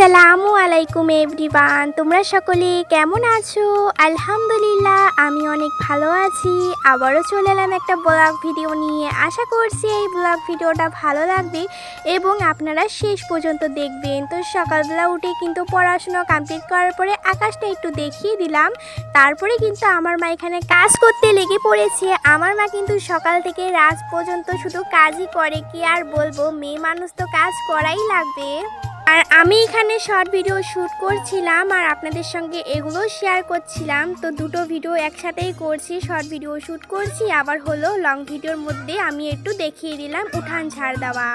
আসসালামু আলাইকুম এভরিওয়ান, তোমরা সকলে কেমন আছো? আলহামদুলিল্লাহ আমি অনেক ভালো আছি। আবারও চলে এলাম একটা ব্লগ ভিডিও নিয়ে। আশা করছি এই ব্লগ ভিডিওটা ভালো লাগবে এবং আপনারা শেষ পর্যন্ত দেখবেন। তো সকালবেলা উঠে কিন্তু পড়াশোনা কমপ্লিট করার পরে আকাশটা একটু দেখিয়ে দিলাম। তারপরে কিন্তু আমার মা এখানে কাজ করতে লেগে পড়েছে। আমার মা কিন্তু সকাল থেকে রাত পর্যন্ত শুধু কাজই করে, কি আর বলবো, মেয়ে মানুষ তো কাজ করাই লাগবে। আর আমি এখানে শর্ট ভিডিও শ্যুট করছিলাম আর আপনাদের সঙ্গে এগুলো শেয়ার করছিলাম। তো দুটো ভিডিও একসাথেই করছি, শর্ট ভিডিও শ্যুট করছি, আবার হলো লং ভিডিওর মধ্যে আমি একটু দেখিয়ে দিলাম উঠান ঝাড় দেওয়া।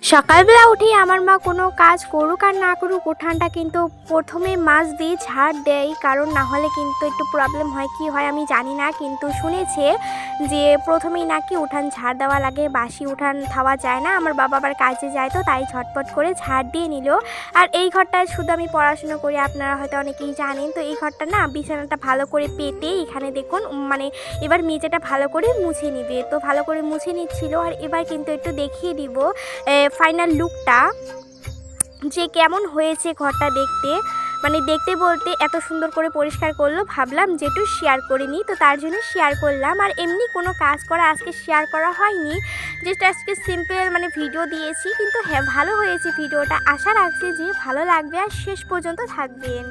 সকালবেলা উঠেই আমার মা কোনো কাজ করুক আর না করুক উঠানটা কিন্তু প্রথমে মাছ দিয়ে ঝাড় দেয়, কারণ না হলে কিন্তু একটু প্রবলেম হয়, কি হয় আমি জানি না, কিন্তু শুনেছে যে প্রথমেই নাকি উঠান ঝাড় দেওয়া লাগে, বাসি উঠান খাওয়া যায় না। আমার বাবা আবার কাজে যায়, তো তাই ঝটপট করে ঝাড় দিয়ে নিল। আর এই ঘরটায় শুধু আমি পড়াশোনা করি, আপনারা হয়তো অনেকেই জানেন। তো এই ঘরটা না বিছানাটা ভালো করে পেতে এখানে দেখুন মানে এবার মেঝেটা ভালো করে মুছে নিবে। তো ভালো করে মুছে নিচ্ছিল। আর এবার কিন্তু একটু দেখিয়ে দিব ফাইনাল লুকটা যে কেমন হয়েছে ঘরটা দেখতে। মানে দেখতে বলতে এত সুন্দর করে পরিষ্কার করলো, ভাবলাম যে একটু শেয়ার করে নিই, তো তার জন্য শেয়ার করলাম। আর এমনি কোনো কাজ করা আজকে শেয়ার করা হয়নি, জাস্ট আজকে সিম্পল মানে ভিডিও দিয়েছি। কিন্তু হ্যাঁ, ভালো হয়েছে ভিডিওটা, আশা রাখছি যে ভালো লাগবে আর শেষ পর্যন্ত থাকবেন।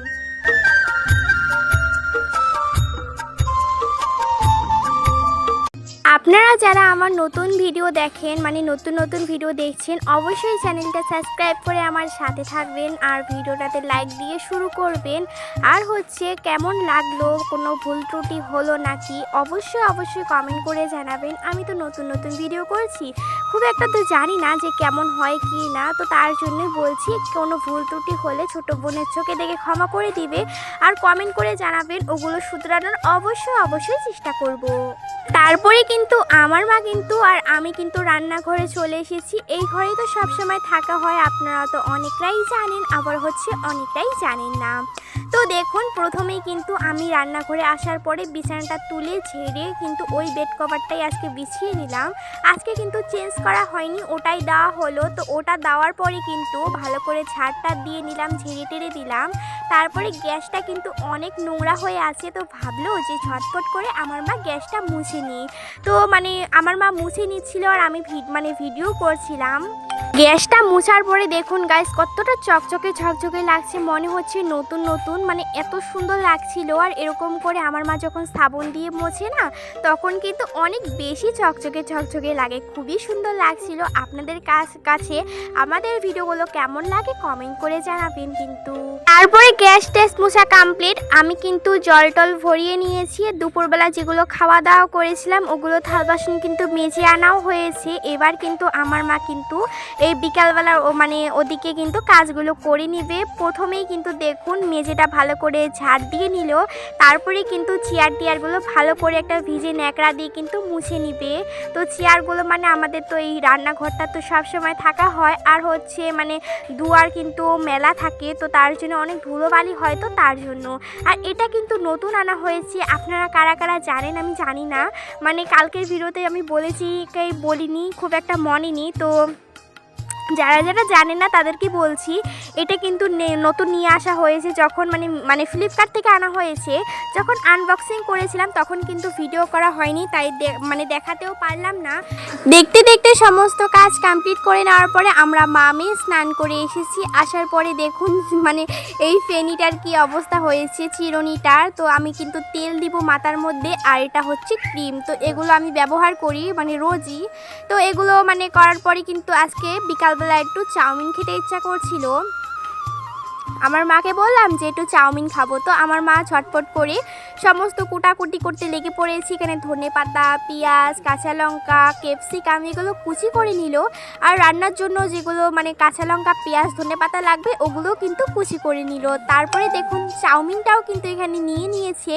আপনারা যারা আমার নতুন ভিডিও দেখেন, মানে নতুন নতুন ভিডিও দেখছেন, অবশ্যই চ্যানেলটা সাবস্ক্রাইব করে আমার সাথে থাকবেন আর ভিডিওটাতে লাইক দিয়ে শুরু করবেন। আর হচ্ছে কেমন লাগলো, কোনো ভুল ত্রুটি হলো নাকি, অবশ্যই কমেন্ট করে জানাবেন। আমি তো নতুন নতুন ভিডিও করছি, খুব একটা তো জানি না যে কেমন হয় কি না, তো তার জন্য বলছি কোনো ভুল ত্রুটি হলে ছোট বোনের চোখে দেখে ক্ষমা করে দিবে আর কমেন্ট করে জানাবেন, ওগুলো শুধরানোর অবশ্যই চেষ্টা করব। তারপরে কিন্তু আমার মা কিন্তু আর আমি কিন্তু রান্নাঘরে চলে এসেছি। এই ঘরেই তো সবসময় থাকা হয়, আপনারা তো অনেকটাই জানেন, আবার হচ্ছে অনেকটাই জানেন না। তো দেখুন প্রথমেই কিন্তু আমি রান্নাঘরে আসার পরে বিছানাটা তুলে ঝেড়ে কিন্তু ওই বেড কভারটাই আজকে বিছিয়ে নিলাম। আজকে কিন্তু চেঞ্জ করা হয়নি, ওটাই দেওয়া হলো। তো ওটা দেওয়ার পরে কিন্তু ভালো করে ঝাড়টা দিয়ে নিলাম, ঝেড়ে টেড়ে দিলাম। তারপরে গ্যাসটা কিন্তু অনেক নোংরা হয়ে আছে, তো ভাবলো যে ঝটপট করে আমার মা গ্যাসটা মুছে নিই। তো মানে আমার মা মুছে নিচ্ছিল আর আমি ভিডিও করছিলাম। গ্যাসটা মুছার পরে দেখুন গাইস কতটা ঝকঝকে লাগছে, মনে হচ্ছে নতুন নতুন, মানে এত সুন্দর লাগছিল। আর এরকম করে আমার মা যখন সাবান দিয়ে মোছে না, তখন কিন্তু অনেক বেশি ঝকঝকে লাগে, খুবই সুন্দর লাগছিল। আপনাদের কাছে আমাদের ভিডিওগুলো কেমন লাগে কমেন্ট করে জানাবেন কিন্তু। তারপরে গ্যাস টেস্ট মোছা কমপ্লিট, আমি কিন্তু জল টল ভরিয়ে নিয়েছি। দুপুরবেলা যেগুলো খাওয়া দাওয়া করেছিলাম ওগুলো থাল বাসন কিন্তু মেজে আনাও হয়েছে। এবার কিন্তু আমার মা কিন্তু এই বিকালবেলা মানে ওদিকে কিন্তু কাজগুলো করে নিবে। প্রথমেই কিন্তু দেখুন মেঝেটা ভালো করে ঝাড় দিয়ে নিল, তারপরে কিন্তু চেয়ারগুলো ভালো করে একটা ভিজে ন্যাকড়া দিয়ে কিন্তু মুছে নিবে। তো চেয়ারগুলো মানে আমাদের তো এই রান্নাঘরটা তো সবসময় থাকা হয়, আর হচ্ছে মানে দুয়ার কিন্তু মেলা থাকে, তো তার জন্য অনেক ধুলোবালি হয়, তো তার জন্য। আর এটা কিন্তু নতুন আনা হয়েছে, আপনারা কারা কারা জানেন আমি জানি না, মানে কালকের ভিডিওতে আমি বলিনি, খুব একটা মনে নেই। তো যারা জানেন না তাদেরকে বলছি, এটা কিন্তু নতুন নিয়ে আসা হয়েছে। যখন মানে ফ্লিপকার্ট থেকে আনা হয়েছে, যখন আনবক্সিং করেছিলাম তখন কিন্তু ভিডিও করা হয়নি, তাই দেখাতেও পারলাম না। দেখতে সমস্ত কাজ কমপ্লিট করে নেওয়ার পরে আমরা মামে স্নান করে এসেছি। আসার পরে দেখুন মানে এই ফেনিটার কি অবস্থা হয়েছে, চিরুনিটার। তো আমি কিন্তু তেল দিব মাথার মধ্যে, আর এটা হচ্ছে ক্রিম। তো এগুলো আমি ব্যবহার করি মানে রোজই। তো এগুলো মানে করার পরে কিন্তু আজকে বিকালবেলা একটু চাউমিন খেতে ইচ্ছা করছিল। আমার মাকে বললাম যে একটু চাউমিন খাবো, তো আমার মা ঝটপট করে সমস্ত কুটাকুটি করতে লেগে পড়েছি। এখানে ধনেপাতা, পেঁয়াজ, কাঁচা লঙ্কা, ক্যাপসিকাম এগুলো কুচি করে নিল। আর রান্নার জন্য যেগুলো মানে কাঁচা লঙ্কা, পেঁয়াজ, ধনেপাতা লাগবে ওগুলো কিন্তু কুচি করে নিল। তারপরে দেখুন চাউমিনটাও কিন্তু এখানে নিয়ে নিয়েছে,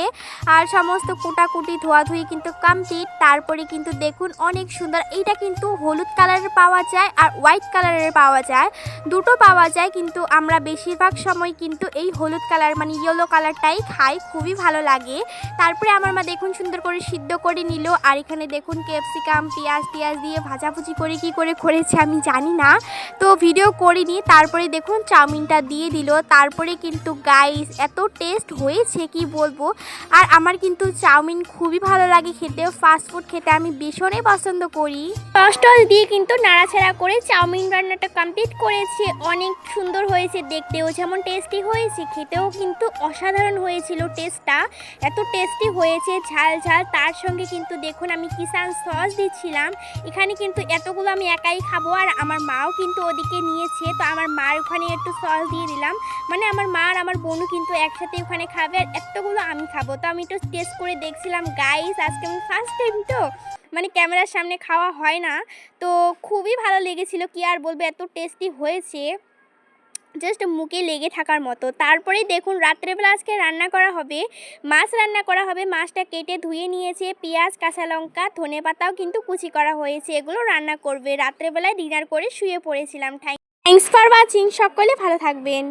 আর সমস্ত কুটাকুটি ধোয়াধুয়ি কিন্তু কমপ্লিট। তারপরে কিন্তু দেখুন অনেক সুন্দর, এইটা কিন্তু হলুদ কালারের পাওয়া যায় আর হোয়াইট কালারের পাওয়া যায়, দুটো পাওয়া যায়, কিন্তু আমরা বেশিরভাগ সময় কিন্তু এই হলুদ কালার মানে ইয়েলো কালারটাই খাই, খুবই ভালো লাগে। লাগে। তারপরে আমার মা দেখুন সুন্দর করে সিদ্ধ করে নিল। আর এখানে দেখুন ক্যাপসিকাম পেঁয়াজ দিয়ে ভাজাভুজি করে কি করে করেছে আমি জানি না, তো ভিডিও করিনি। তারপরে দেখুন চাউমিনটা দিয়ে দিল। তারপরে কিন্তু গাইস এত টেস্ট হয়েছে কি বলবো। আর আমার কিন্তু চাউমিন খুবই ভালো লাগে খেতে, ফাস্টফুড খেতে আমি ভীষণই পছন্দ করি। টস দিয়ে কিন্তু নাড়াচাড়া করে চাউমিন রান্নাটা কমপ্লিট করেছি। অনেক সুন্দর হয়েছে, দেখতেও যেমন টেস্টি হয়েছে, খেতেও কিন্তু অসাধারণ হয়েছিল টেস্টটা। এত টেস্টি হয়েছে, ঝাল ঝাল। তার সঙ্গে কিন্তু দেখুন আমি কিষান সস দিচ্ছিলাম। এখানে কিন্তু এতগুলো আমি একাই খাবো, আর আমার মাও কিন্তু ওদিকে নিয়েছে। তো আমার মার ওখানে একটু সস দিয়ে দিলাম, মানে আমার মা আর আমার বোনও কিন্তু একসাথে ওখানে খাবে, আর এতগুলো আমি খাবো। তো আমি একটু টেস্ট করে দেখছিলাম গাইস, আজকে আমি ফার্স্ট টাইম তো মানে ক্যামেরার সামনে খাওয়া হয় না, তো খুবই ভালো লেগেছিল। কি আর বলবো, এত টেস্টি হয়েছে, জাস্ট মুখে লেগে থাকার মতো। তারপরেই দেখুন রাত্রেবেলা আজকে রান্না করা হবে, মাছ রান্না করা হবে। মাছটা কেটে ধুয়ে নিয়েছে, পেঁয়াজ কাঁচা লঙ্কা ধনেপাতাও কিন্তু কুচি করা হয়েছে, এগুলো রান্না করবে। রাত্রেবেলায় ডিনার করে শুয়ে পড়েছিলাম। থ্যাংকস ফর ওয়াচিং, সকলে ভালো থাকবেন।